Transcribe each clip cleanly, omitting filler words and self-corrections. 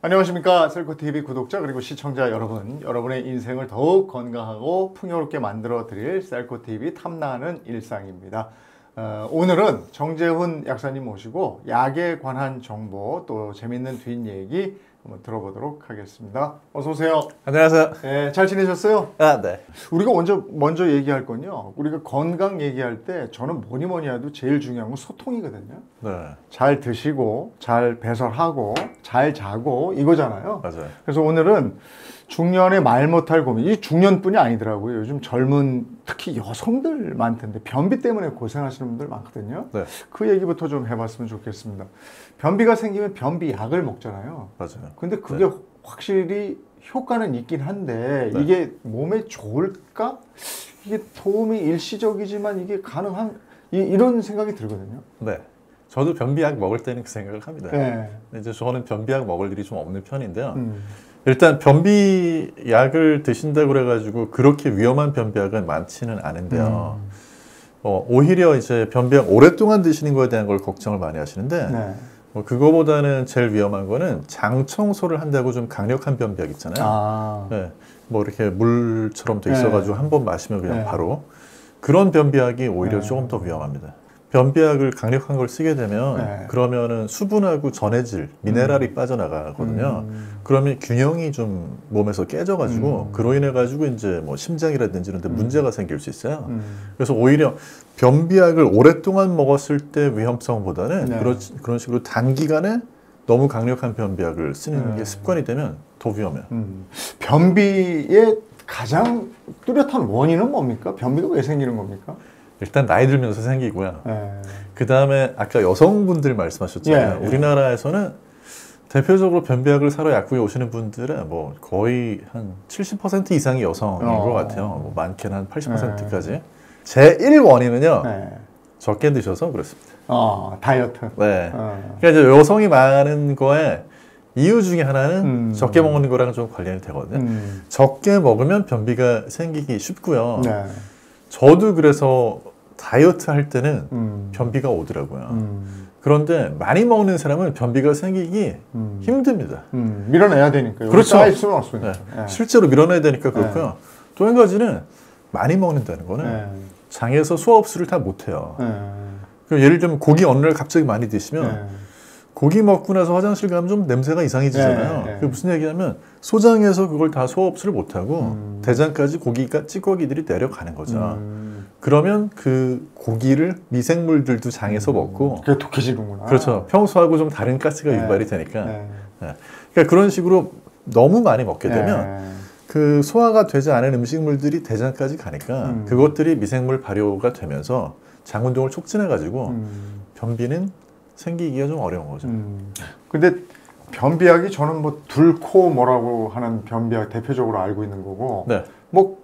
안녕하십니까. 셀코TV 구독자 그리고 시청자 여러분, 여러분의 인생을 더욱 건강하고 풍요롭게 만들어 드릴 셀코TV 탐나는 일상입니다. 오늘은 정재훈 약사님 모시고 약에 관한 정보 또 재밌는 뒷얘기 한번 들어보도록 하겠습니다. 어서 오세요. 안녕하세요. 네, 잘 지내셨어요? 네. 우리가 먼저 얘기할 건요. 우리가 건강 얘기할 때 저는 뭐니 해도 제일 중요한 건 소통이거든요. 네. 잘 드시고 잘 배설하고 잘 자고 이거잖아요. 맞아요. 그래서 오늘은 중년의 말 못할 고민. 이 중년뿐이 아니더라고요. 요즘 젊은 특히 여성들 많던데 변비 때문에 고생하시는 분들 많거든요. 네. 그 얘기부터 좀 해봤으면 좋겠습니다. 변비가 생기면 변비 약을 먹잖아요. 맞아요. 근데 그게 네. 확실히 효과는 있긴 한데 네. 이게 몸에 좋을까? 이게 도움이 일시적이지만 이게 가능한 이런 생각이 들거든요. 네. 저도 변비약 먹을 때는 그 생각을 합니다. 네. 이제 저는 변비약 먹을 일이 좀 없는 편인데요. 일단 변비약을 드신다고 그래가지고 그렇게 위험한 변비약은 많지는 않은데요. 오히려 이제 변비약 오랫동안 드시는 거에 대한 걸 걱정을 많이 하시는데 네. 그거보다는 제일 위험한 거는 장 청소를 한다고 좀 강력한 변비약 있잖아요. 네. 뭐 이렇게 물처럼 돼 있어가지고 한 번 마시면 그냥 바로 그런 변비약이 오히려 조금 더 위험합니다. 변비약을 강력한 걸 쓰게 되면 그러면은 수분하고 전해질, 미네랄이 빠져나가거든요. 그러면 균형이 좀 몸에서 깨져가지고 그로 인해 가지고 이제 뭐 심장이라든지 이런 데 문제가 생길 수 있어요. 그래서 오히려 변비약을 오랫동안 먹었을 때 위험성보다는 그런 식으로 단기간에 너무 강력한 변비약을 쓰는 게 습관이 되면 더 위험해요. 변비의 가장 뚜렷한 원인은 뭡니까? 변비가 왜 생기는 겁니까? 일단 나이 들면서 생기고요. 그 다음에 아까 여성분들 말씀하셨잖아요. 우리나라에서는 대표적으로 변비약을 사러 약국에 오시는 분들은 뭐 거의 한 70% 이상이 여성인 것 같아요. 뭐 많게는 한 80%까지. 제1 원인은요. 적게 드셔서 그렇습니다. 다이어트. 네. 그러니까 이제 여성이 많은 거에 이유 중에 하나는 적게 먹는 거랑 좀 관련이 되거든요. 적게 먹으면 변비가 생기기 쉽고요. 저도 그래서 다이어트 할 때는 변비가 오더라고요. 그런데 많이 먹는 사람은 변비가 생기기 힘듭니다. 밀어내야 되니까요. 그렇죠. 쌓일 수는 없으니까. 실제로 밀어내야 되니까 그렇고요. 또 한 가지는 많이 먹는다는 거는 장에서 소화 흡수를 다 못해요. 예를 들면 고기 어느 날 갑자기 많이 드시면 고기 먹고 나서 화장실 가면 좀 냄새가 이상해지잖아요. 그게 무슨 얘기냐면 소장에서 그걸 다 소화 흡수를 못하고 대장까지 찌꺼기들이 내려가는 거죠. 그러면 그 고기를 미생물들도 장에서 먹고 그게 독해지는구나. 그렇죠. 평소하고 좀 다른 가스가 유발이 되니까 그러니까 그런 식으로 너무 많이 먹게 되면 그 소화가 되지 않은 음식물들이 대장까지 가니까 그것들이 미생물 발효가 되면서 장 운동을 촉진해 가지고 변비는 생기기가 좀 어려운 거죠. 근데 변비약이 저는 뭐 둘코 뭐라고 하는 변비약 대표적으로 알고 있는 거고 뭐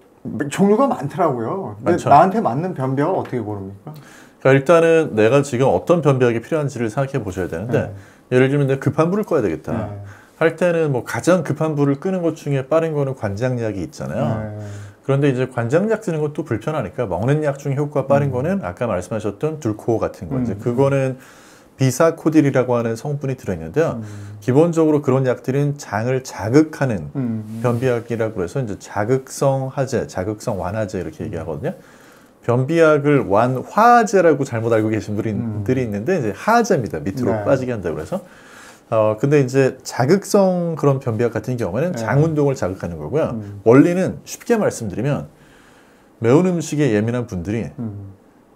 종류가 많더라고요. 근데 나한테 맞는 변비약을 어떻게 고릅니까? 그러니까 일단은 내가 지금 어떤 변비약이 필요한지를 생각해 보셔야 되는데 예를 들면 내가 급한 불을 꺼야 되겠다 할 때는 뭐 가장 급한 불을 끄는 것 중에 빠른 거는 관장약이 있잖아요. 그런데 이제 관장약 쓰는 것도 불편하니까 먹는 약 중에 효과 빠른 거는 아까 말씀하셨던 둘코 같은 거 이제 그거는 비사코딜이라고 하는 성분이 들어있는데요. 기본적으로 그런 약들은 장을 자극하는 변비약이라고 해서 이제 자극성 하제, 자극성 완화제 이렇게 얘기하거든요. 변비약을 완화제라고 잘못 알고 계신 분들이 있는데 이제 하제입니다. 밑으로 빠지게 한다고 해서. 근데 이제 자극성 그런 변비약 같은 경우에는 장 운동을 자극하는 거고요. 원리는 쉽게 말씀드리면 매운 음식에 예민한 분들이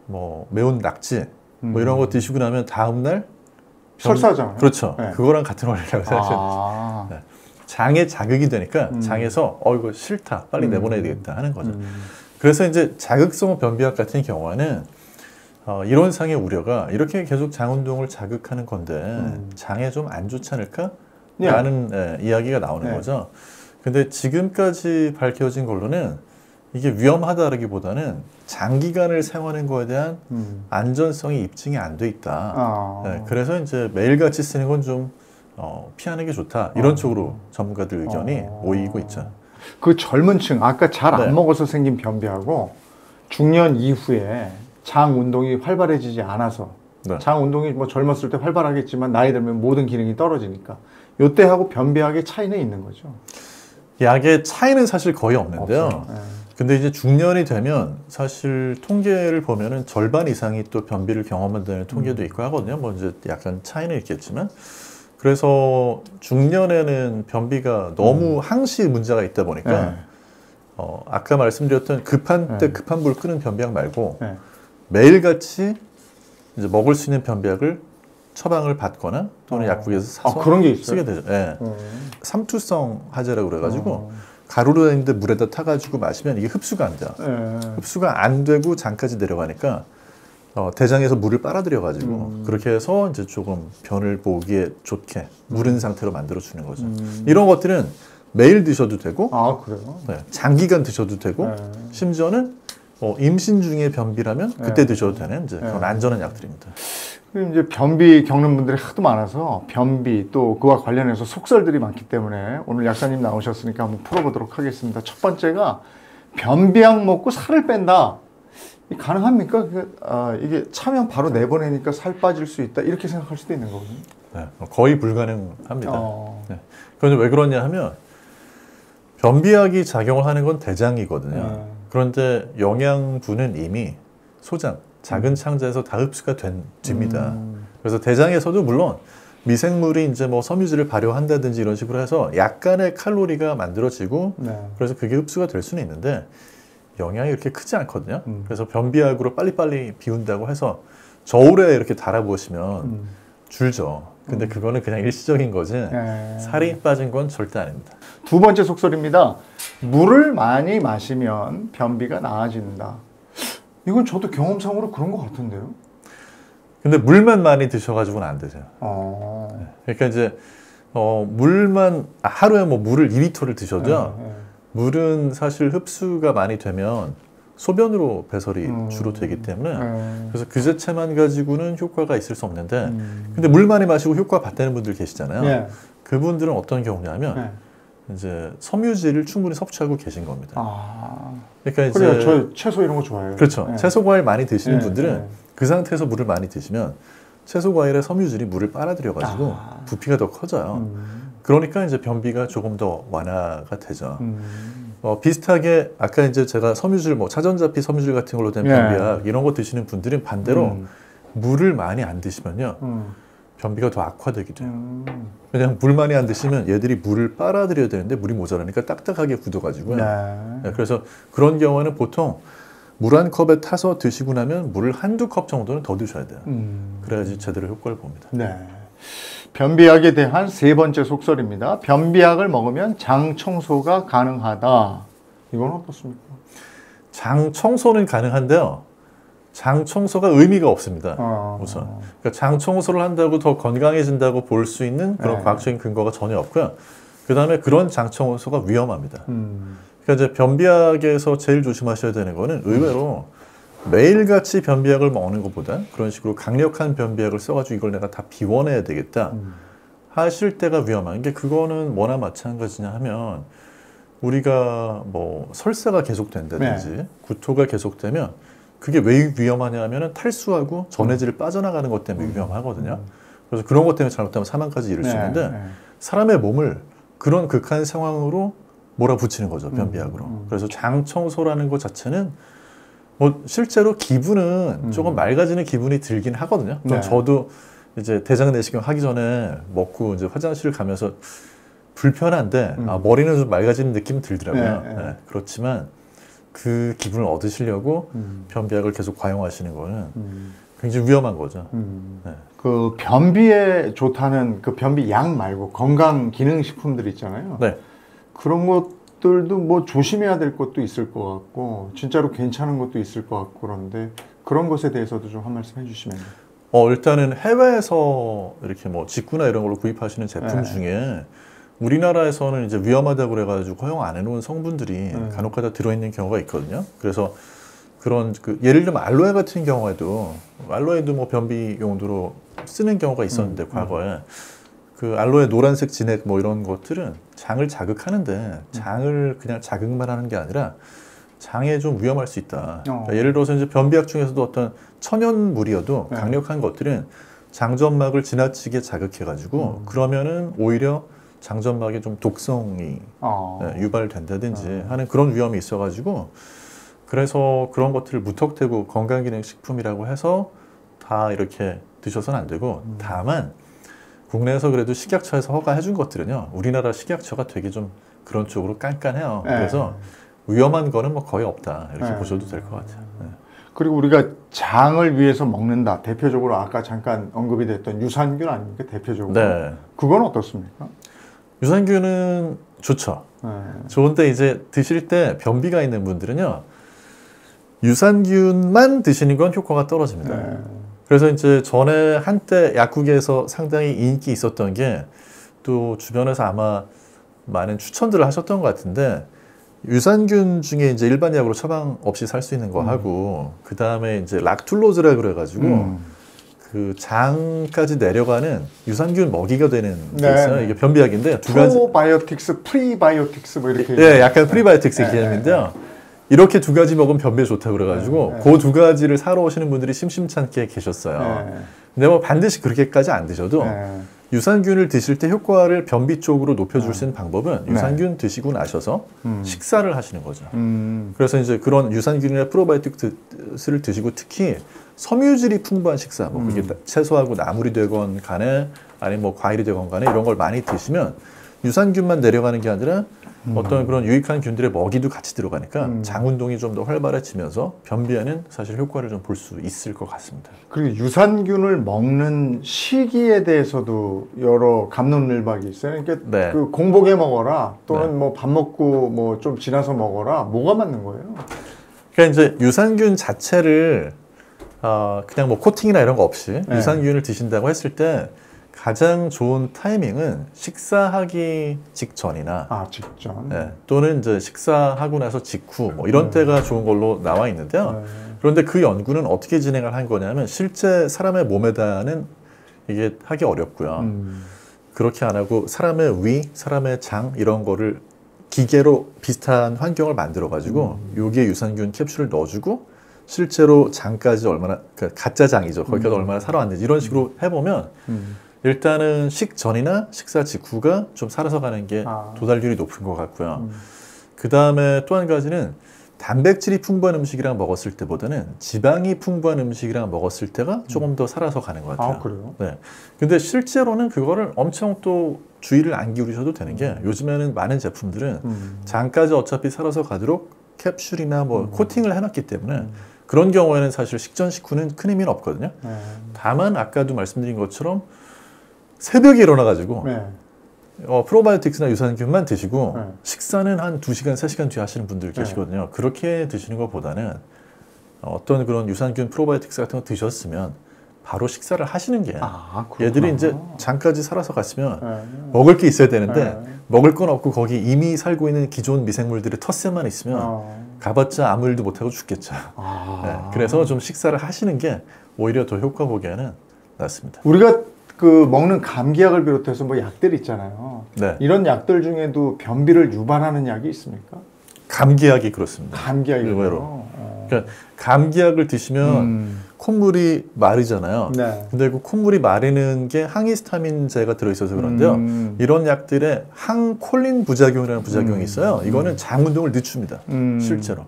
뭐 매운 낙지 뭐 이런 거 드시고 나면 다음날 설사하잖아요. 그렇죠. 그거랑 같은 원리라고 생각하시면 돼요. 장에 자극이 되니까 장에서 이거 싫다. 빨리 내보내야 되겠다 하는 거죠. 그래서 이제 자극성 변비약 같은 경우에는 이런 상의 우려가 이렇게 계속 장 운동을 자극하는 건데 장에 좀 안 좋지 않을까? 라는 이야기가 나오는 거죠. 근데 지금까지 밝혀진 걸로는 이게 위험하다라기보다는 장기간을 사용하는 거에 대한 안전성이 입증이 안 돼 있다. 그래서 이제 매일같이 쓰는 건 좀 피하는 게 좋다. 이런 쪽으로 전문가들 의견이 모이고 있죠. 그 젊은 층, 아까 잘 안 먹어서 생긴 변비하고 중년 이후에 장 운동이 활발해지지 않아서 네. 장 운동이 뭐 젊었을 때 활발하겠지만 나이 들면 모든 기능이 떨어지니까 요때하고 변비약의 차이는 있는 거죠. 약의 차이는 사실 거의 없는데요. 없어요. 네. 근데 이제 중년이 되면 사실 통계를 보면은 절반 이상이 또 변비를 경험한다는 통계도 있고 하거든요. 뭐 이제 약간 차이는 있겠지만. 그래서 중년에는 변비가 너무 항시 문제가 있다 보니까 네. 아까 말씀드렸던 급한 때 네. 급한 불 끄는 변비약 말고 네. 매일같이 이제 먹을 수 있는 변비약을 처방을 받거나 또는 약국에서 사서 그런 게 있어요? 쓰게 되죠. 예. 삼투성 하제라고 그래가지고 가루로 있는데 물에다 타가지고 마시면 이게 흡수가 안 돼요. 네. 흡수가 안 되고 장까지 내려가니까 대장에서 물을 빨아들여가지고 그렇게 해서 이제 조금 변을 보기에 좋게 무른 상태로 만들어 주는 거죠. 이런 것들은 매일 드셔도 되고, 아, 그래요? 네, 장기간 드셔도 되고, 네. 심지어는 임신 중에 변비라면 그때 네. 드셔도 되는 이제 그런 안전한 약들입니다. 그리고 이제 변비 겪는 분들이 하도 많아서 변비 또 그와 관련해서 속설들이 많기 때문에 오늘 약사님 나오셨으니까 한번 풀어보도록 하겠습니다. 첫 번째가 변비약 먹고 살을 뺀다. 가능합니까? 이게 차면 바로 내보내니까 살 빠질 수 있다 이렇게 생각할 수도 있는 거거든요. 네, 거의 불가능합니다. 네. 그런데 왜 그러냐 하면 변비약이 작용을 하는 건 대장이거든요. 그런데 영양분은 이미 소장, 작은 창자에서 다 흡수가 됩니다. 그래서 대장에서도 물론 미생물이 이제 뭐 섬유질을 발효한다든지 이런 식으로 해서 약간의 칼로리가 만들어지고 네. 그래서 그게 흡수가 될 수는 있는데 영향이 이렇게 크지 않거든요. 그래서 변비약으로 빨리빨리 비운다고 해서 저울에 이렇게 달아보시면 줄죠. 근데 그거는 그냥 일시적인 거지 살이 빠진 건 절대 아닙니다. 두 번째 속설입니다. 물을 많이 마시면 변비가 나아진다. 이건 저도 경험상으로 그런 것 같은데요. 근데 물만 많이 드셔가지고는 안 되죠. 그러니까 이제 물만 하루에 뭐 물을 2리터를 드셔도요. 물은 사실 흡수가 많이 되면 소변으로 배설이 주로 되기 때문에 그래서 그 자체만 가지고는 효과가 있을 수 없는데 근데 물 많이 마시고 효과 봤다는 분들 계시잖아요. 그분들은 어떤 경우냐면 이제 섬유질을 충분히 섭취하고 계신 겁니다. 그러니까 이제 그래요. 저 채소 이런 거 좋아해요. 그렇죠. 채소 과일 많이 드시는 분들은 그 상태에서 물을 많이 드시면 채소 과일의 섬유질이 물을 빨아들여 가지고 부피가 더 커져요. 그러니까 이제 변비가 조금 더 완화가 되죠. 비슷하게 아까 이제 제가 섬유질 뭐 차전자피 섬유질 같은 걸로 된 변비약 이런 거 드시는 분들은 반대로 물을 많이 안 드시면요 변비가 더 악화되기도 해요. 그냥 물 많이 안 드시면 얘들이 물을 빨아들여야 되는데 물이 모자라니까 딱딱하게 굳어가지고요. 그래서 그런 경우에는 보통 물 한 컵에 타서 드시고 나면 물을 한두 컵 정도는 더 드셔야 돼요. 그래야지 제대로 효과를 봅니다. 네. 변비약에 대한 세 번째 속설입니다. 변비약을 먹으면 장 청소가 가능하다. 이건 어떻습니까? 장 청소는 가능한데요. 장 청소가 의미가 없습니다. 우선. 그러니까 장 청소를 한다고 더 건강해진다고 볼 수 있는 그런 과학적인 근거가 전혀 없고요. 그 다음에 그런 장 청소가 위험합니다. 그러니까 이제 변비약에서 제일 조심하셔야 되는 거는 의외로 매일같이 변비약을 먹는 것보다 그런 식으로 강력한 변비약을 써가지고 이걸 내가 다 비워내야 되겠다 하실 때가 위험한 게 그거는 뭐나 마찬가지냐 하면 우리가 뭐 설사가 계속된다든지 구토가 계속되면 그게 왜 위험하냐 하면 탈수하고 전해질을 빠져나가는 것 때문에 위험하거든요. 그래서 그런 것 때문에 잘못하면 사망까지 이를 수 있는데 사람의 몸을 그런 극한 상황으로 몰아붙이는 거죠. 변비약으로. 그래서 장 청소라는 것 자체는 뭐 실제로 기분은 조금 맑아지는 기분이 들긴 하거든요. 저도 이제 대장 내시경 하기 전에 먹고 이제 화장실 가면서 불편한데 머리는 좀 맑아지는 느낌이 들더라고요. 그렇지만 그 기분을 얻으시려고 변비약을 계속 과용하시는 거는 굉장히 위험한 거죠. 그 변비에 좋다는 그 변비 약 말고 건강 기능 식품들 있잖아요. 그런 것들도 뭐 조심해야 될 것도 있을 것 같고 진짜로 괜찮은 것도 있을 것 같고 그런데 그런 것에 대해서도 좀 한 말씀 해주시면. 일단은 해외에서 이렇게 뭐 직구나 이런 걸로 구입하시는 제품 중에 우리나라에서는 이제 위험하다고 그래가지고 허용 안 해놓은 성분들이 간혹가다 들어있는 경우가 있거든요. 그래서 그런 예를 들면 알로에 같은 경우에도 알로에도 뭐 변비 용도로 쓰는 경우가 있었는데 과거에 그 알로에 노란색 진액 뭐 이런 것들은 장을 자극하는데 장을 그냥 자극만 하는 게 아니라 장에 좀 위험할 수 있다. 그러니까 예를 들어서 이제 변비약 중에서도 어떤 천연물이어도 강력한 것들은 장점막을 지나치게 자극해가지고 그러면은 오히려 장점막에 좀 독성이 유발된다든지 하는 그런 위험이 있어가지고 그래서 그런 것들을 무턱대고 건강기능식품이라고 해서 다 이렇게 드셔서는 안 되고 다만 국내에서 그래도 식약처에서 허가해준 것들은요 우리나라 식약처가 되게 좀 그런 쪽으로 깐깐해요. 그래서 위험한 거는 뭐 거의 없다 이렇게 보셔도 될 것 같아요. 그리고 우리가 장을 위해서 먹는다. 대표적으로 아까 잠깐 언급이 됐던 유산균 아닙니까? 대표적으로. 네. 그건 어떻습니까? 유산균은 좋죠. 좋은데 이제 드실 때 변비가 있는 분들은요 유산균만 드시는 건 효과가 떨어집니다. 그래서 이제 전에 한때 약국에서 상당히 인기 있었던 게 또 주변에서 아마 많은 추천들을 하셨던 것 같은데 유산균 중에 이제 일반 약으로 처방 없이 살 수 있는 거 하고 그 다음에 이제 락툴로즈라 그래가지고 그 장까지 내려가는 유산균 먹이가 되는 게 있어요. 이게 변비약인데 두 가지. 프로바이오틱스, 프리바이오틱스 뭐 이렇게. 네, 약간 프리바이오틱스 개념인데요. 이렇게 두 가지 먹으면 변비에 좋다고 그래가지고 그 두 가지를 사러 오시는 분들이 심심찮게 계셨어요. 근데 뭐 반드시 그렇게까지 안 드셔도 유산균을 드실 때 효과를 변비 쪽으로 높여줄 수 있는 방법은 유산균 드시고 나셔서 식사를 하시는 거죠. 그래서 이제 그런 유산균이나 프로바이오틱스를 드시고 특히 섬유질이 풍부한 식사, 뭐 그게 채소하고 나물이 되건 간에 아니면 뭐 과일이 되건 간에 이런 걸 많이 드시면 유산균만 내려가는 게 아니라 어떤 그런 유익한 균들의 먹이도 같이 들어가니까 장 운동이 좀 더 활발해지면서 변비에는 사실 효과를 좀 볼 수 있을 것 같습니다. 그리고 유산균을 먹는 시기에 대해서도 여러 갑론을박이 있어요. 그러니까 그 공복에 먹어라 또는 뭐 밥 먹고 뭐 좀 지나서 먹어라 뭐가 맞는 거예요? 그러니까 이제 유산균 자체를 그냥 뭐 코팅이나 이런 거 없이 유산균을 드신다고 했을 때 가장 좋은 타이밍은 식사하기 직전이나 직전. 또는 이제 식사하고 나서 직후 뭐 이런 때가 좋은 걸로 나와 있는데요. 그런데 그 연구는 어떻게 진행을 한 거냐면 실제 사람의 몸에다는 이게 하기 어렵고요. 그렇게 안 하고 사람의 위, 사람의 장 이런 거를 기계로 비슷한 환경을 만들어 가지고 여기에 유산균 캡슐을 넣어주고 실제로 장까지 얼마나 그러니까 가짜 장이죠. 거기까지 얼마나 살아왔는지 이런 식으로 해보면 일단은 식전이나 식사 직후가 좀 살아서 가는 게 도달률이 높은 것 같고요. 그 다음에 또 한 가지는 단백질이 풍부한 음식이랑 먹었을 때보다는 지방이 풍부한 음식이랑 먹었을 때가 조금 더 살아서 가는 것 같아요. 그래요? 네. 근데 실제로는 그거를 엄청 또 주의를 안 기울이셔도 되는 게 요즘에는 많은 제품들은 장까지 어차피 살아서 가도록 캡슐이나 뭐 코팅을 해놨기 때문에 그런 경우에는 사실 식전 식후는 큰 의미는 없거든요. 다만 아까도 말씀드린 것처럼 새벽에 일어나가지고 프로바이오틱스나 유산균만 드시고 식사는 한 2시간, 3시간 뒤에 하시는 분들 계시거든요. 그렇게 드시는 것보다는 어떤 그런 유산균, 프로바이오틱스 같은 거 드셨으면 바로 식사를 하시는 게 얘들이 이제 장까지 살아서 갔으면 먹을 게 있어야 되는데 먹을 건 없고 거기 이미 살고 있는 기존 미생물들의 텃세만 있으면 가봤자 아무 일도 못하고 죽겠죠. 그래서 좀 식사를 하시는 게 오히려 더 효과 보기에는 낫습니다. 우리가 그 먹는 감기약을 비롯해서 뭐 약들 있잖아요. 이런 약들 중에도 변비를 유발하는 약이 있습니까? 감기약이 그렇습니다. 감기약이 의외로. 그러니까 감기약을 드시면 콧물이 마르잖아요. 근데 그 콧물이 마르는 게 항히스타민제가 들어있어서 그런데요. 이런 약들의 항콜린 부작용이라는 부작용이 있어요. 이거는 장 운동을 늦춥니다. 실제로.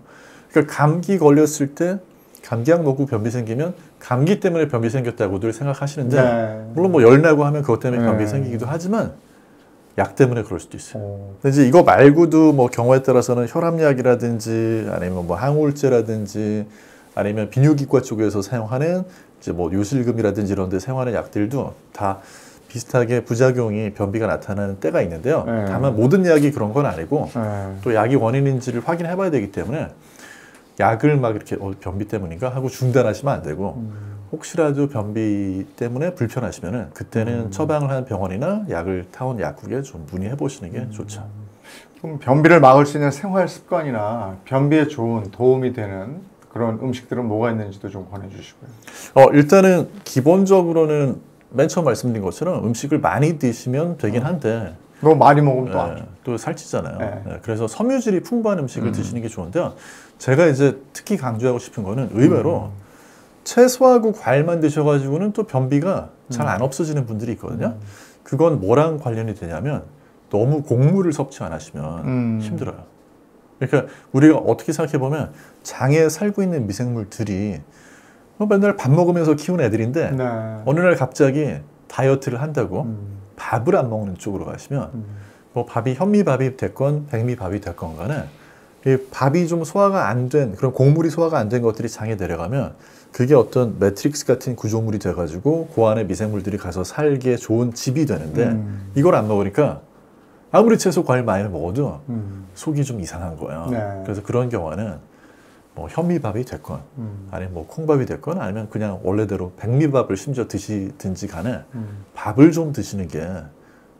그러니까 감기 걸렸을 때 감기약 먹고 변비 생기면 감기 때문에 변비 생겼다고들 생각하시는데 물론 뭐 열 나고 하면 그것 때문에 변비 생기기도 하지만 약 때문에 그럴 수도 있어요. 근데 이제 이거 말고도 뭐 경우에 따라서는 혈압약이라든지 아니면 뭐 항우울제라든지 아니면 비뇨기과 쪽에서 사용하는 이제 뭐 요실금이라든지 이런 데 사용하는 약들도 다 비슷하게 부작용이 변비가 나타나는 때가 있는데요. 다만 모든 약이 그런 건 아니고 또 약이 원인인지를 확인해 봐야 되기 때문에 약을 막 이렇게 변비 때문인가 하고 중단하시면 안 되고 혹시라도 변비 때문에 불편하시면은 그때는 처방을 한 병원이나 약을 타온 약국에 좀 문의해 보시는 게 좋죠. 그럼 변비를 막을 수 있는 생활 습관이나 변비에 좋은 도움이 되는 그런 음식들은 뭐가 있는지도 좀 권해 주시고요. 일단은 기본적으로는 맨 처음 말씀드린 것처럼 음식을 많이 드시면 되긴 한데 너무 많이 먹으면 또 안 좋아. 또 살찌잖아요. 네. 그래서 섬유질이 풍부한 음식을 드시는 게 좋은데요. 제가 이제 특히 강조하고 싶은 거는 의외로 채소하고 과일만 드셔가지고는 또 변비가 잘 안 없어지는 분들이 있거든요. 그건 뭐랑 관련이 되냐면 너무 곡물을 섭취 안 하시면 힘들어요. 그러니까 우리가 어떻게 생각해 보면 장에 살고 있는 미생물들이 맨날 밥 먹으면서 키운 애들인데 네. 어느 날 갑자기 다이어트를 한다고 밥을 안 먹는 쪽으로 가시면 뭐 밥이 현미밥이 됐건 백미밥이 됐건 간에 이 밥이 좀 소화가 안 된 그런 곡물이 소화가 안 된 것들이 장에 내려가면 그게 어떤 매트릭스 같은 구조물이 돼가지고 그 안에 미생물들이 가서 살기에 좋은 집이 되는데 이걸 안 먹으니까 아무리 채소 과일 많이 먹어도 속이 좀 이상한 거예요. 네. 그래서 그런 경우는 뭐 현미밥이 됐건 아니면 뭐 콩밥이 됐건 아니면 그냥 원래대로 백미밥을 심지어 드시든지 간에 밥을 좀 드시는 게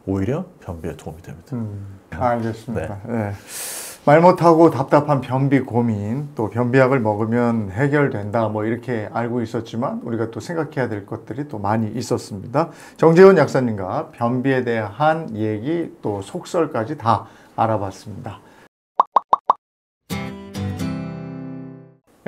오히려 변비에 도움이 됩니다. 알겠습니다. 네. 말 못하고 답답한 변비 고민, 또 변비약을 먹으면 해결된다, 뭐 이렇게 알고 있었지만 우리가 또 생각해야 될 것들이 또 많이 있었습니다. 정재훈 약사님과 변비에 대한 얘기, 또 속설까지 다 알아봤습니다.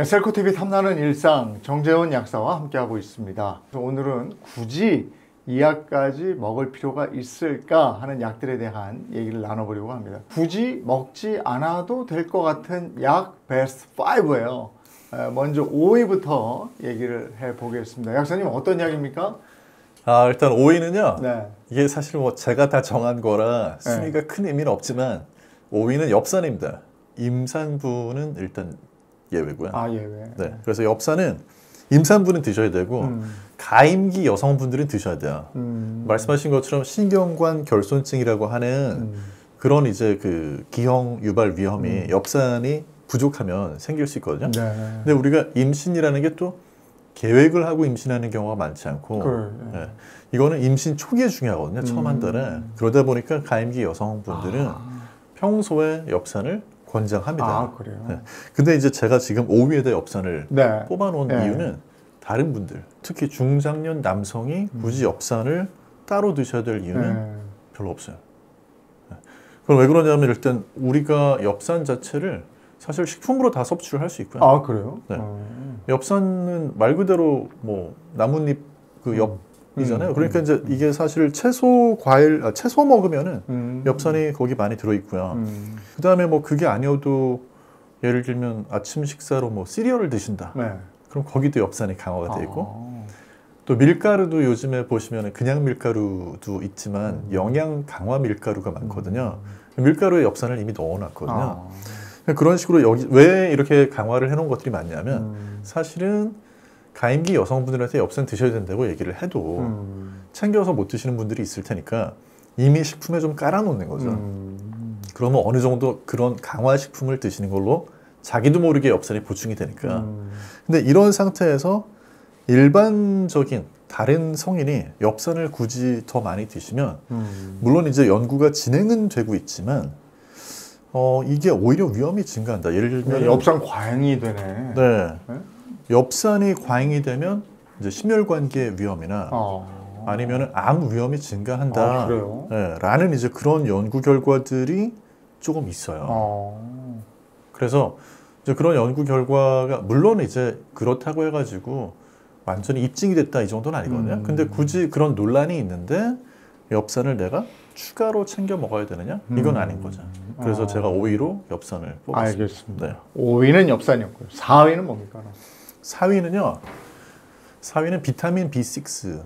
셀코TV 탐나는 일상, 정재훈 약사와 함께하고 있습니다. 오늘은 굳이 이 약까지 먹을 필요가 있을까 하는 약들에 대한 얘기를 나눠보려고 합니다. 굳이 먹지 않아도 될 것 같은 약 베스트 5예요. 먼저 5위부터 얘기를 해보겠습니다. 약사님 어떤 약입니까? 일단 5위는요. 네. 이게 사실 뭐 제가 다 정한 거라 순위가 큰 의미는 없지만 5위는 엽산입니다. 임산부는 일단 예외고요. 예외. 네. 그래서 엽산은 임산부는 드셔야 되고 가임기 여성분들은 드셔야 돼요. 말씀하신 것처럼 신경관 결손증이라고 하는 그런 이제 그 기형 유발 위험이 엽산이 부족하면 생길 수 있거든요. 네. 근데 우리가 임신이라는 게 또 계획을 하고 임신하는 경우가 많지 않고 네. 이거는 임신 초기에 중요하거든요. 처음 한 달에. 그러다 보니까 가임기 여성분들은 평소에 엽산을 권장합니다. 그래요? 네. 근데 이제 제가 지금 5위에다 엽산을 네. 뽑아놓은 네. 이유는 다른 분들, 특히 중장년 남성이 굳이 엽산을 따로 드셔야 될 이유는 별로 없어요. 네. 그럼 왜 그러냐면 일단 우리가 엽산 자체를 사실 식품으로 다 섭취를 할 수 있고요. 그래요? 네. 엽산은 말 그대로 뭐 나뭇잎 그 엽이잖아요. 그러니까 이제 이게 사실 채소, 과일, 채소 먹으면은 엽산이 거기 많이 들어있고요. 그 다음에 뭐 그게 아니어도 예를 들면 아침 식사로 뭐 시리얼을 드신다. 네. 그럼 거기도 엽산이 강화가 되어 있고 또 밀가루도 요즘에 보시면 그냥 밀가루도 있지만 영양 강화 밀가루가 많거든요. 밀가루에 엽산을 이미 넣어놨거든요. 그런 식으로 여기 왜 이렇게 강화를 해놓은 것들이 많냐면 사실은 가임기 여성분들한테 엽산 드셔야 된다고 얘기를 해도 챙겨서 못 드시는 분들이 있을 테니까 이미 식품에 좀 깔아놓는 거죠. 그러면 어느 정도 그런 강화 식품을 드시는 걸로 자기도 모르게 엽산이 보충이 되니까. 근데 이런 상태에서 일반적인 다른 성인이 엽산을 굳이 더 많이 드시면 물론 이제 연구가 진행은 되고 있지만 이게 오히려 위험이 증가한다. 예를 들면 엽산 과잉이 되네. 네. 엽산이 과잉이 되면 이제 심혈관계 위험이나 아니면 암 위험이 증가한다. 그래요? 네, 라는 이제 그런 연구 결과들이 조금 있어요. 그래서 이제 그런 연구 결과가 물론 이제 그렇다고 해가지고 완전히 입증이 됐다 이 정도는 아니거든요. 근데 굳이 그런 논란이 있는데 엽산을 내가 추가로 챙겨 먹어야 되느냐? 이건 아닌 거죠. 그래서 제가 5위로 엽산을 뽑았습니다. 알겠습니다. 네. 5위는 엽산이었고요. 4위는 뭡니까? 4위는요. 4위는 비타민 B6입니다.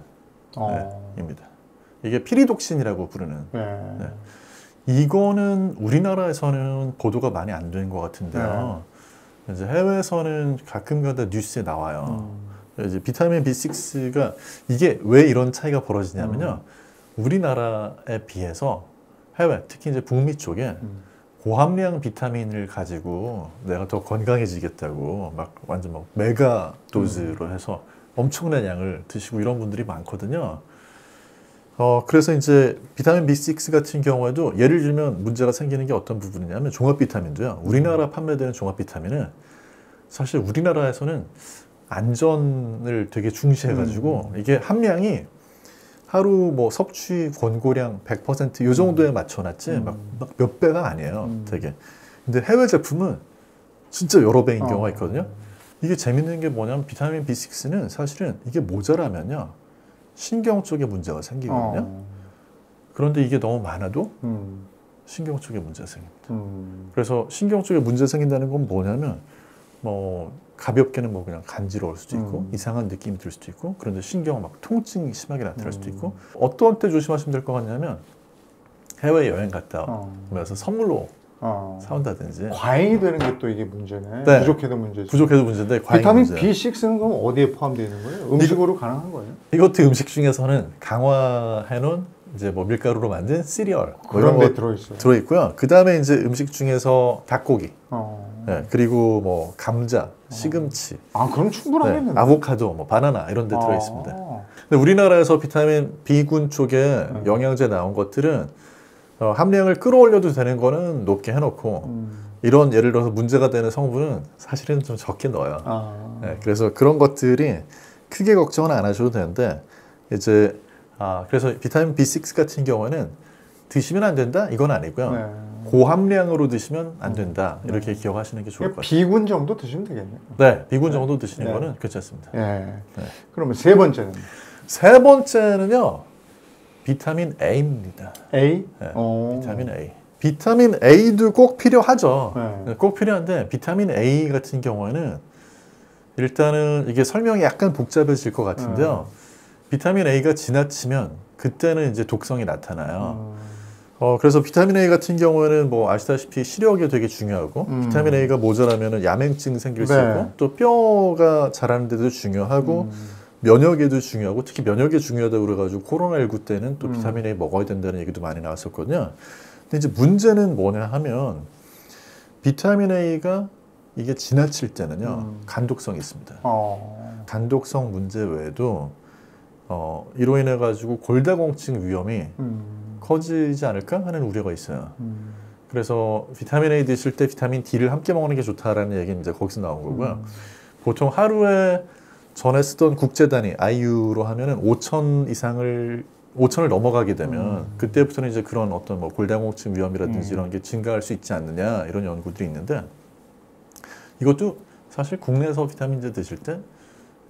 이게 피리독신이라고 부르는. 네. 이거는 우리나라에서는 보도가 많이 안 된 것 같은데요. 이제 해외에서는 가끔가다 뉴스에 나와요. 이제 비타민 B6가 이게 왜 이런 차이가 벌어지냐면요. 우리나라에 비해서 해외, 특히 이제 북미 쪽에 고함량 비타민을 가지고 내가 더 건강해지겠다고 막 완전 막 메가 도즈로 해서 엄청난 양을 드시고 이런 분들이 많거든요. 그래서 이제 비타민 B6 같은 경우에도 예를 들면 문제가 생기는 게 어떤 부분이냐면 종합 비타민도요. 우리나라 판매되는 종합 비타민은 사실 우리나라에서는 안전을 되게 중시해가지고 이게 함량이 하루 뭐 섭취 권고량 100%요 정도에 맞춰놨지 막 몇 배가 아니에요. 되게. 근데 해외 제품은 진짜 여러 배인 경우가 있거든요. 이게 재밌는 게 뭐냐면 비타민 B6는 사실은 이게 모자라면요 신경 쪽에 문제가 생기거든요. 그런데 이게 너무 많아도 신경 쪽에 문제가 생깁니다. 그래서 신경 쪽에 문제 생긴다는 건 뭐냐면 뭐 가볍게는 뭐 그냥 간지러울 수도 있고 이상한 느낌이 들 수도 있고, 그런데 신경 막 통증이 심하게 나타날 수도 있고, 어떤 때 조심하시면 될 것 같냐면 해외 여행 갔다 오면서 선물로 사온다든지. 과잉이 되는 게 또 이게 문제네. 네. 부족해도 문제죠. 부족해도 문제인데 과잉 비타민 문제예요. B6는 그럼 어디에 포함되어 있는 거예요? 음식으로 가능한 거예요? 이것도 음식 중에서는 강화해놓은 이제 뭐 밀가루로 만든 시리얼 뭐 그런 이런 데 거 들어있어요. 들어있고요. 그 다음에 이제 음식 중에서 닭고기, 어. 네, 그리고 뭐 감자, 시금치, 아, 그럼 네, 충분하겠는데. 아보카도, 뭐 바나나 이런 데 들어있습니다. 아. 근데 우리나라에서 비타민 B군 쪽에 영양제 나온 것들은 함량을 끌어올려도 되는 거는 높게 해놓고 이런 예를 들어서 문제가 되는 성분은 사실은 좀 적게 넣어요. 아. 네, 그래서 그런 것들이 크게 걱정은 안 하셔도 되는데, 이제 그래서 비타민 B6 같은 경우는 드시면 안 된다 이건 아니고요. 네. 고함량으로 드시면 안 된다 이렇게 기억하시는 게 좋을 것 같아요. B군 정도 드시면 되겠네요. 네, B군 정도 드시는 네. 거는 괜찮습니다. 예. 네. 그러면 세 번째는 세 번째는요, 비타민 A입니다. A? 네, 어. 비타민 A. 비타민 A도 꼭 필요하죠. 네. 꼭 필요한데 비타민 A 같은 경우에는 일단은 이게 설명이 약간 복잡해질 것 같은데요. 비타민 A가 지나치면 그때는 이제 독성이 나타나요. 그래서 비타민 A 같은 경우에는 뭐 아시다시피 시력이 되게 중요하고 비타민 A가 모자라면 야맹증 생길 수 네. 있고 또 뼈가 자라는 데도 중요하고 면역에도 중요하고, 특히 면역에 중요하다고 그래가지고 코로나19 때는 또 비타민 A 먹어야 된다는 얘기도 많이 나왔었거든요. 근데 이제 문제는 뭐냐 하면 비타민 A가 이게 지나칠 때는요 간독성이 있습니다. 간독성 문제 외에도 이로 인해 가지고 골다공증 위험이 커지지 않을까 하는 우려가 있어요. 그래서 비타민 A 드실 때 비타민 D를 함께 먹는 게 좋다라는 얘기는 이제 거기서 나온 거고요. 보통 하루에 전에 쓰던 국제 단위 IU로 하면은 5,000을 넘어가게 되면 그때부터는 이제 그런 어떤 뭐 골다공증 위험이라든지 이런 게 증가할 수 있지 않느냐 이런 연구들이 있는데, 이것도 사실 국내에서 비타민제 드실 때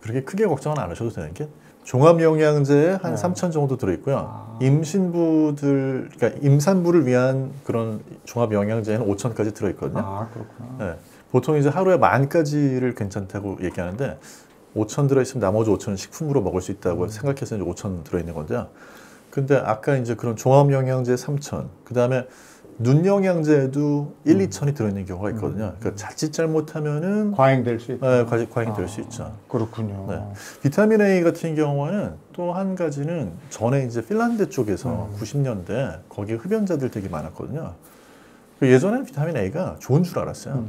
그렇게 크게 걱정은 안 하셔도 되는 게 종합영양제에 한 3,000 정도 들어있고요. 임신부들, 그러니까 임산부를 위한 그런 종합영양제에는 5,000까지 들어있거든요. 아, 그렇구나. 네. 보통 이제 하루에 10,000까지를 괜찮다고 얘기하는데 5,000 들어있으면 나머지 5,000은 식품으로 먹을 수 있다고 생각해서 이제 5,000 들어있는 건데요. 근데 아까 이제 그런 종합영양제 3,000, 그 다음에 눈 영양제에도 1,2,000이 들어있는 경우가 있거든요. 그러니까 자칫 잘못하면은 과잉될 수 있다. 과잉이 될 수 있죠. 그렇군요. 네. 비타민 A 같은 경우는 또 한 가지는 전에 이제 핀란드 쪽에서 90년대 거기 흡연자들 되게 많았거든요. 예전에는 비타민 A가 좋은 줄 알았어요.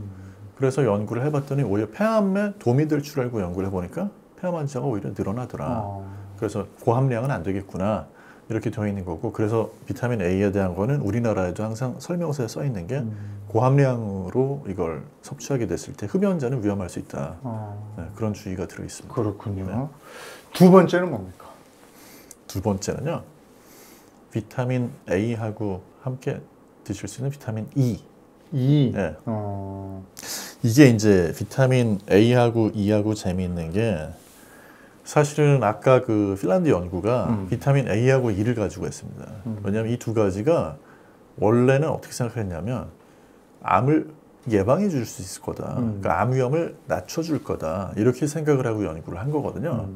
그래서 연구를 해봤더니 오히려 폐암에 도움이 될 줄 알고 연구를 해보니까 폐암 환자가 오히려 늘어나더라. 그래서 고함량은 안 되겠구나 이렇게 되어 있는 거고, 그래서 비타민 A에 대한 거는 우리나라에도 항상 설명서에 써 있는 게 고함량으로 이걸 섭취하게 됐을 때 흡연자는 위험할 수 있다. 네, 그런 주의가 들어 있습니다. 그렇군요. 네. 두 번째는 뭡니까? 두 번째는요, 비타민 A하고 함께 드실 수 있는 비타민 E. E. 네. 어. 이게 이제 비타민 A하고 E하고 재미있는 게, 사실은 아까 그 핀란드 연구가 비타민 A하고 E를 가지고 했습니다. 왜냐하면 이 두 가지가 원래는 어떻게 생각했냐면 암을 예방해 줄 수 있을 거다. 그러니까 암 위험을 낮춰줄 거다. 이렇게 생각을 하고 연구를 한 거거든요.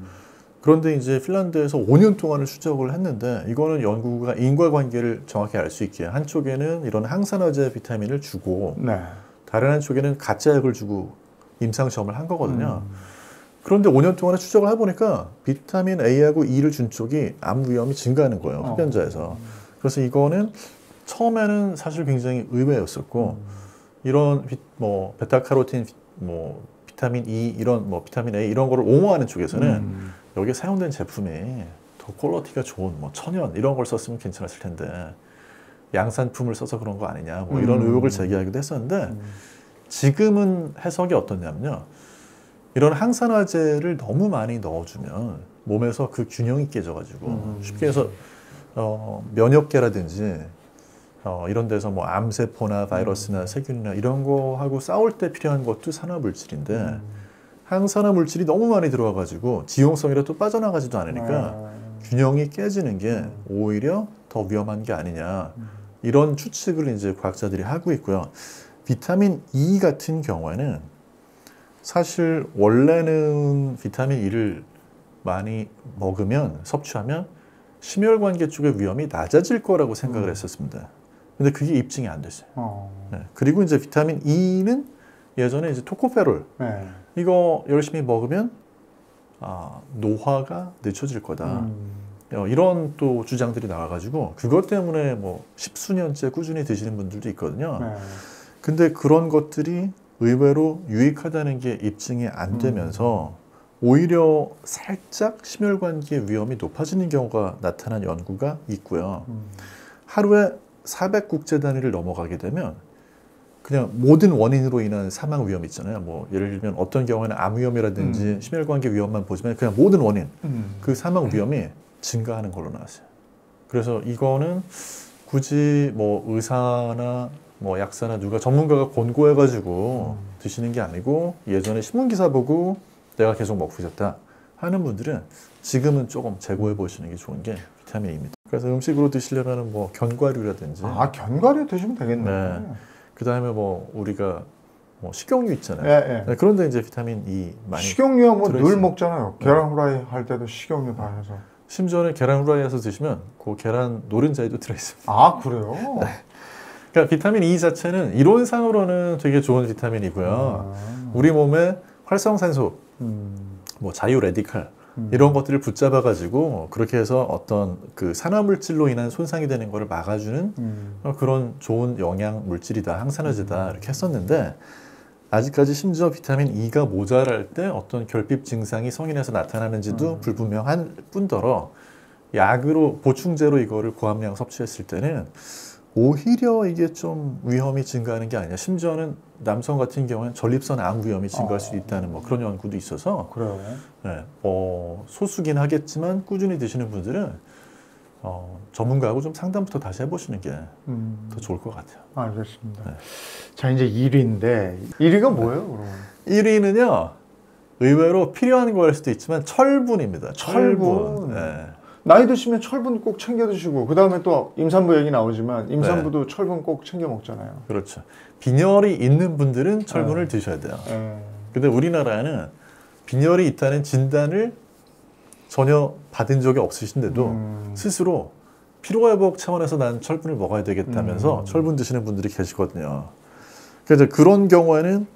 그런데 이제 핀란드에서 5년 동안을 추적을 했는데, 이거는 연구가 인과관계를 정확히 알 수 있게 한쪽에는 이런 항산화제 비타민을 주고 네. 다른 한쪽에는 가짜 약을 주고 임상시험을 한 거거든요. 그런데 5년 동안에 추적을 해보니까 비타민 A하고 E를 준 쪽이 암 위험이 증가하는 거예요. 흡연자에서. 그래서 이거는 처음에는 사실 굉장히 의외였었고, 이런 뭐 베타카로틴, 뭐 비타민 E, 이런 뭐 비타민 A 이런 거를 옹호하는 쪽에서는 여기에 사용된 제품이 더 퀄리티가 좋은 뭐 천연 이런 걸 썼으면 괜찮았을 텐데 양산품을 써서 그런 거 아니냐, 뭐 이런 의혹을 제기하기도 했었는데, 지금은 해석이 어떻냐면요, 이런 항산화제를 너무 많이 넣어주면 몸에서 그 균형이 깨져가지고 쉽게 해서 면역계라든지 이런 데서 뭐 암세포나 바이러스나 세균이나 이런 거하고 싸울 때 필요한 것도 산화물질인데 항산화 물질이 너무 많이 들어와가지고 지용성이라 또 빠져나가지도 않으니까 균형이 깨지는 게 오히려 더 위험한 게 아니냐 이런 추측을 이제 과학자들이 하고 있고요. 비타민 E 같은 경우에는 사실 원래는 비타민 E를 많이 먹으면 섭취하면 심혈관계 쪽의 위험이 낮아질 거라고 생각을 했었습니다. 근데 그게 입증이 안 됐어요. 네. 그리고 이제 비타민 E는 예전에 이제 토코페롤 네. 이거 열심히 먹으면 노화가 늦춰질 거다. 이런 또 주장들이 나와가지고 그것 때문에 뭐 십수년째 꾸준히 드시는 분들도 있거든요. 네. 근데 그런 것들이 의외로 유익하다는 게 입증이 안 되면서 오히려 살짝 심혈관계 위험이 높아지는 경우가 나타난 연구가 있고요. 하루에 400국제 단위를 넘어가게 되면 그냥 모든 원인으로 인한 사망 위험 있잖아요. 뭐 예를 들면 어떤 경우에는 암 위험이라든지 심혈관계 위험만 보지만 그냥 모든 원인 그 사망 위험이 증가하는 걸로 나왔어요. 그래서 이거는 굳이 뭐 의사나 뭐 약사나 누가 전문가가 권고해가지고 드시는 게 아니고 예전에 신문기사 보고 내가 계속 먹고 있었다 하는 분들은 지금은 조금 재고해 보시는 게 좋은 게 비타민입니다. 그래서 음식으로 드시려면 뭐 견과류라든지 견과류 드시면 되겠네요. 네. 그 다음에 뭐 우리가 뭐 식용유 있잖아요. 예, 예. 네, 그런데 이제 비타민 E 많이 식용유 뭐 늘 들어있어요. 먹잖아요. 계란 후라이 할 때도 식용유 다 해서. 심지어는 계란 후라이에서 드시면 그 계란 노른자에도 들어있습니다. 아, 그래요? 네. 그러니까 비타민 E 자체는 이론상으로는 되게 좋은 비타민이고요. 우리 몸에 활성산소, 뭐 자유 레디칼 이런 것들을 붙잡아 가지고 그렇게 해서 어떤 그 산화물질로 인한 손상이 되는 것을 막아주는 그런 좋은 영양 물질이다, 항산화제다 이렇게 했었는데 아직까지 심지어 비타민 E가 모자랄 때 어떤 결핍 증상이 성인에서 나타나는지도 불분명한 뿐더러 약으로 보충제로 이거를 고함량 섭취했을 때는 오히려 이게 좀 위험이 증가하는 게 아니냐. 심지어는 남성 같은 경우는 전립선 암 위험이 증가할 수도 있다는 뭐 그런 연구도 있어서 그래요. 네, 소수긴 하겠지만 꾸준히 드시는 분들은 전문가하고 좀 상담부터 다시 해보시는 게 더 좋을 것 같아요. 알겠습니다. 네. 자, 이제 1위인데 1위가 뭐예요, 그러면? 1위는요. 의외로 필요한 거일 수도 있지만 철분입니다. 철분. 네. 나이 드시면 철분 꼭 챙겨 드시고 그 다음에 또 임산부 얘기 나오지만 임산부도 철분 꼭 챙겨 먹잖아요. 그렇죠. 빈혈이 있는 분들은 철분을 드셔야 돼요. 근데 우리나라는 빈혈이 있다는 진단을 전혀 받은 적이 없으신데도 스스로 피로회복 차원에서 난 철분을 먹어야 되겠다면서 철분 드시는 분들이 계시거든요. 그래서 그런 경우에는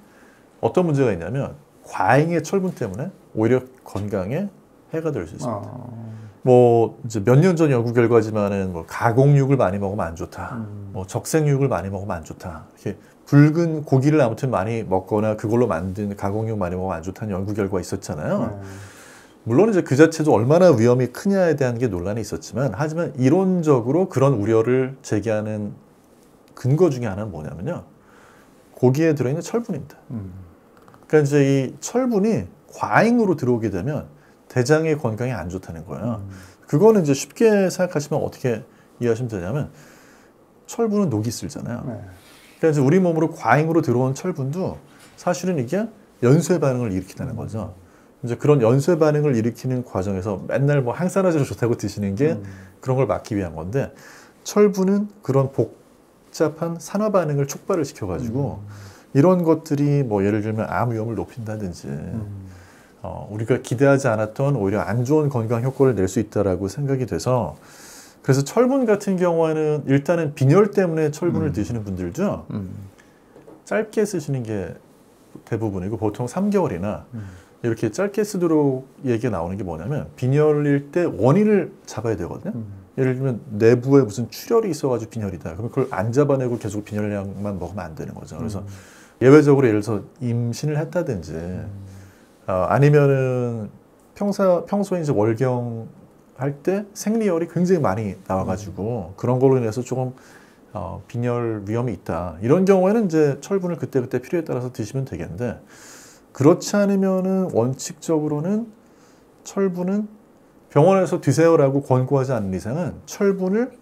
어떤 문제가 있냐면 과잉의 철분 때문에 오히려 건강에 해가 될 수 있습니다. 뭐 이제 몇 년 전 연구 결과지만은 뭐 가공육을 많이 먹으면 안 좋다. 뭐 적색육을 많이 먹으면 안 좋다. 이렇게 붉은 고기를 아무튼 많이 먹거나 그걸로 만든 가공육 많이 먹으면 안 좋다는 연구 결과 있었잖아요. 물론 이제 그 자체도 얼마나 위험이 크냐에 대한 게 논란이 있었지만 하지만 이론적으로 그런 우려를 제기하는 근거 중에 하나는 뭐냐면요. 고기에 들어있는 철분입니다. 그러니까 이제 이 철분이 과잉으로 들어오게 되면 대장의 건강에 안 좋다는 거예요. 그거는 이제 쉽게 생각하시면 어떻게 이해하시면 되냐면 철분은 녹이 쓸잖아요. 그러니까 이제 우리 몸으로 과잉으로 들어온 철분도 사실은 이게 연쇄 반응을 일으킨다는 거죠. 이제 그런 연쇄 반응을 일으키는 과정에서 맨날 뭐 항산화제로 좋다고 드시는 게 그런 걸 막기 위한 건데 철분은 그런 복잡한 산화 반응을 촉발을 시켜가지고 이런 것들이 뭐 예를 들면 암 위험을 높인다든지 우리가 기대하지 않았던 오히려 안 좋은 건강 효과를 낼 수 있다라고 생각이 돼서 그래서 철분 같은 경우에는 일단은 빈혈 때문에 철분을 드시는 분들도 짧게 쓰시는 게 대부분이고 보통 3개월이나 이렇게 짧게 쓰도록 얘기가 나오는 게 뭐냐면 빈혈일 때 원인을 잡아야 되거든요. 예를 들면 내부에 무슨 출혈이 있어가지고 빈혈이다. 그러면 그걸 안 잡아내고 계속 빈혈량만 먹으면 안 되는 거죠. 그래서 예외적으로 예를 들어서 임신을 했다든지 아니면은 평소에 이제 월경 할 때 생리혈이 굉장히 많이 나와가지고 그런 걸로 인해서 조금 빈혈 위험이 있다. 이런 경우에는 이제 철분을 그때그때 필요에 따라서 드시면 되겠는데 그렇지 않으면은 원칙적으로는 철분은 병원에서 드세요라고 권고하지 않는 이상은 철분을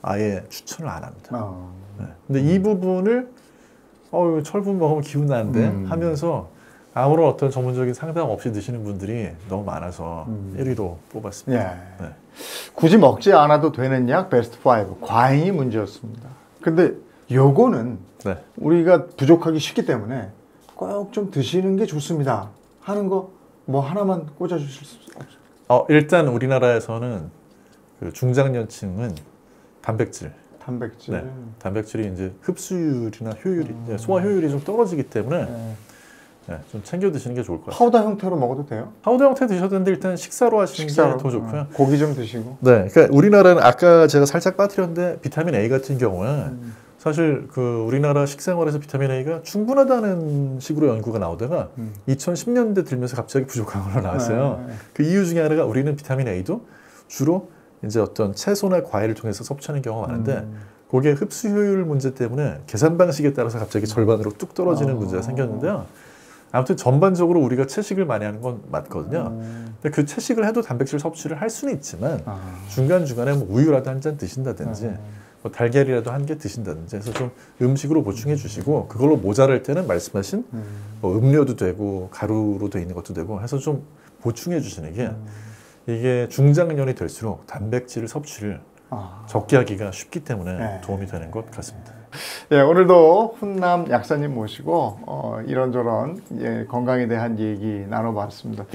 아예 추천을 안 합니다. 네. 근데 이 부분을 철분 먹으면 기분 나는데 하면서 아무런 어떤 전문적인 상담 없이 드시는 분들이 너무 많아서 1위로 뽑았습니다. 예. 네. 굳이 먹지 않아도 되는 약 베스트 5 과잉이 문제였습니다. 근데 요거는 네. 우리가 부족하기 쉽기 때문에 꼭 좀 드시는 게 좋습니다 하는 거 뭐 하나만 꽂아주실 수 없어요? 일단 우리나라에서는 그 중장년층은 단백질, 네. 단백질이 이제 흡수율이나 효율이, 소화 효율이 좀 떨어지기 때문에 네, 좀 챙겨 드시는 게 좋을 것 같아요. 파우더 형태로 먹어도 돼요? 파우더 형태 드셔도 되는데 일단 식사로 하시는 게 더 좋고요. 고기 좀 드시고. 네, 그러니까 우리나라는 아까 제가 살짝 빠뜨렸는데 비타민 A 같은 경우는 사실 그 우리나라 식생활에서 비타민 A가 충분하다는 식으로 연구가 나오다가 2010년대 들면서 갑자기 부족한 걸로 나왔어요. 그 이유 중에 하나가 우리는 비타민 A도 주로 이제 어떤 채소나 과일을 통해서 섭취하는 경우가 많은데 그게 흡수 효율 문제 때문에 계산 방식에 따라서 갑자기 절반으로 뚝 떨어지는 문제가 생겼는데요. 아무튼 전반적으로 우리가 채식을 많이 하는 건 맞거든요. 근데 그 채식을 해도 단백질 섭취를 할 수는 있지만 중간중간에 뭐 우유라도 한 잔 드신다든지 뭐 달걀이라도 한 개 드신다든지 해서 좀 음식으로 보충해 주시고 그걸로 모자랄 때는 말씀하신 뭐 음료도 되고 가루로 돼 있는 것도 되고 해서 좀 보충해 주시는 게 이게 중장년이 될수록 단백질 섭취를 적게 하기가 쉽기 때문에 도움이 되는 것 같습니다. 예, 오늘도 훈남 약사님 모시고 이런저런 건강에 대한 얘기 나눠봤습니다.